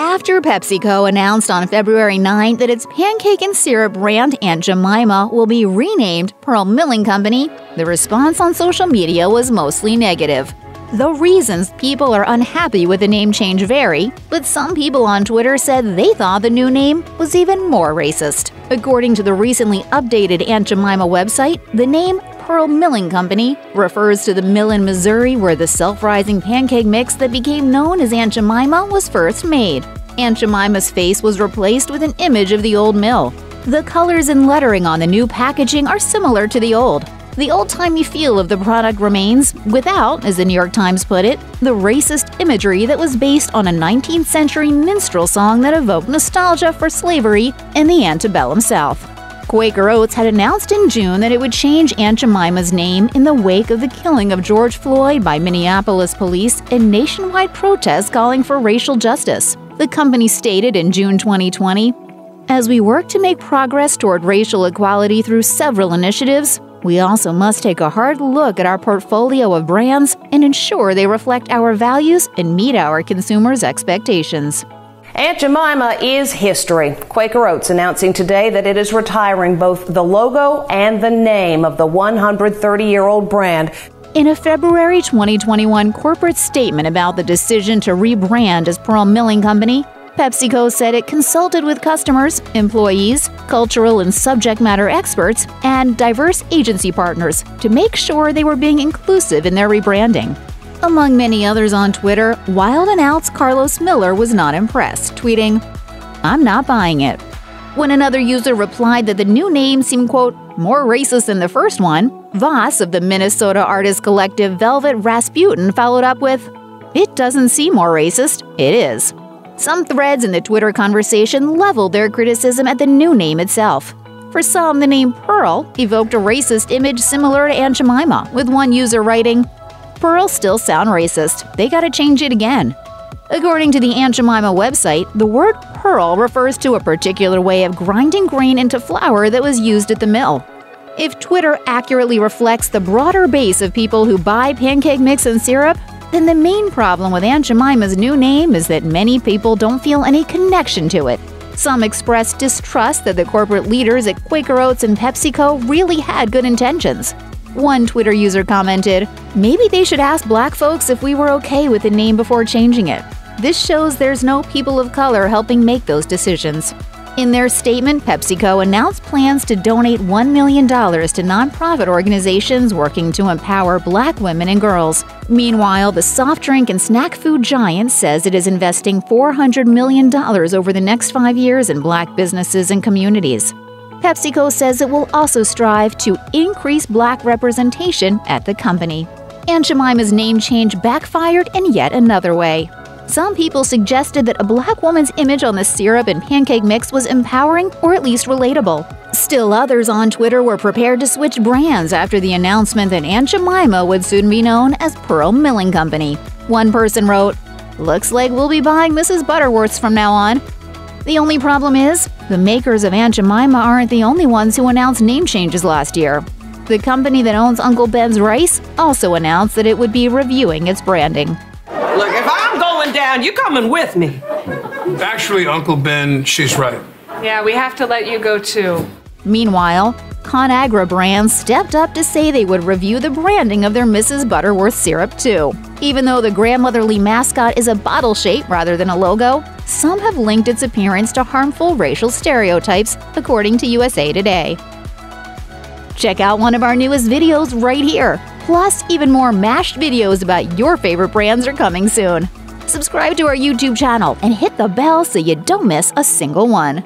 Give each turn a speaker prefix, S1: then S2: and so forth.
S1: After PepsiCo announced on February 9 that its pancake and syrup brand Aunt Jemima will be renamed Pearl Milling Company, the response on social media was mostly negative. The reasons people are unhappy with the name change vary, but some people on Twitter said they thought the new name was even more racist. According to the recently updated Aunt Jemima website, the name Pearl Milling Company refers to the mill in Missouri where the self-rising pancake mix that became known as Aunt Jemima was first made. Aunt Jemima's face was replaced with an image of the old mill. The colors and lettering on the new packaging are similar to the old. The old-timey feel of the product remains, without, as the New York Times put it, the racist imagery that was based on a 19th century minstrel song that evoked nostalgia for slavery in the antebellum South. Quaker Oats had announced in June that it would change Aunt Jemima's name in the wake of the killing of George Floyd by Minneapolis police and nationwide protests calling for racial justice. The company stated in June 2020, "As we work to make progress toward racial equality through several initiatives, we also must take a hard look at our portfolio of brands and ensure they reflect our values and meet our consumers' expectations."
S2: Aunt Jemima is history. Quaker Oats announcing today that it is retiring both the logo and the name of the 130-year-old brand.
S1: In a February 2021 corporate statement about the decision to rebrand as Pearl Milling Company, PepsiCo said it consulted with customers, employees, cultural and subject matter experts, and diverse agency partners to make sure they were being inclusive in their rebranding. Among many others on Twitter, Wild & Out's Carlos Miller was not impressed, tweeting, "I'm not buying it." When another user replied that the new name seemed, quote, "more racist than the first one," Voss of the Minnesota artist collective Velvet Rasputin followed up with, "It doesn't seem more racist, it is." Some threads in the Twitter conversation leveled their criticism at the new name itself. For some, the name Pearl evoked a racist image similar to Aunt Jemima, with one user writing, "Pearl still sound racist. They gotta change it again." According to the Aunt Jemima website, the word pearl refers to a particular way of grinding grain into flour that was used at the mill. If Twitter accurately reflects the broader base of people who buy pancake mix and syrup, then the main problem with Aunt Jemima's new name is that many people don't feel any connection to it. Some expressed distrust that the corporate leaders at Quaker Oats and PepsiCo really had good intentions. One Twitter user commented, "Maybe they should ask black folks if we were okay with the name before changing it. This shows there's no people of color helping make those decisions." In their statement, PepsiCo announced plans to donate $1 million to nonprofit organizations working to empower black women and girls. Meanwhile, the soft drink and snack food giant says it is investing $400 million over the next 5 years in black businesses and communities. PepsiCo says it will also strive to increase black representation at the company. Aunt Jemima's name change backfired in yet another way. Some people suggested that a black woman's image on the syrup and pancake mix was empowering or at least relatable. Still others on Twitter were prepared to switch brands after the announcement that Aunt Jemima would soon be known as Pearl Milling Company. One person wrote, "Looks like we'll be buying Mrs. Butterworth's from now on." The only problem is, the makers of Aunt Jemima aren't the only ones who announced name changes last year. The company that owns Uncle Ben's Rice also announced that it would be reviewing its branding.
S3: Look, if I'm going down, you're coming with me.
S4: Actually, Uncle Ben, she's right.
S5: Yeah, we have to let you go too.
S1: Meanwhile, ConAgra Brands stepped up to say they would review the branding of their Mrs. Butterworth syrup too. Even though the grandmotherly mascot is a bottle shape rather than a logo, some have linked its appearance to harmful racial stereotypes, according to USA Today. Check out one of our newest videos right here. Plus, even more mashed videos about your favorite brands are coming soon. Subscribe to our YouTube channel and hit the bell so you don't miss a single one.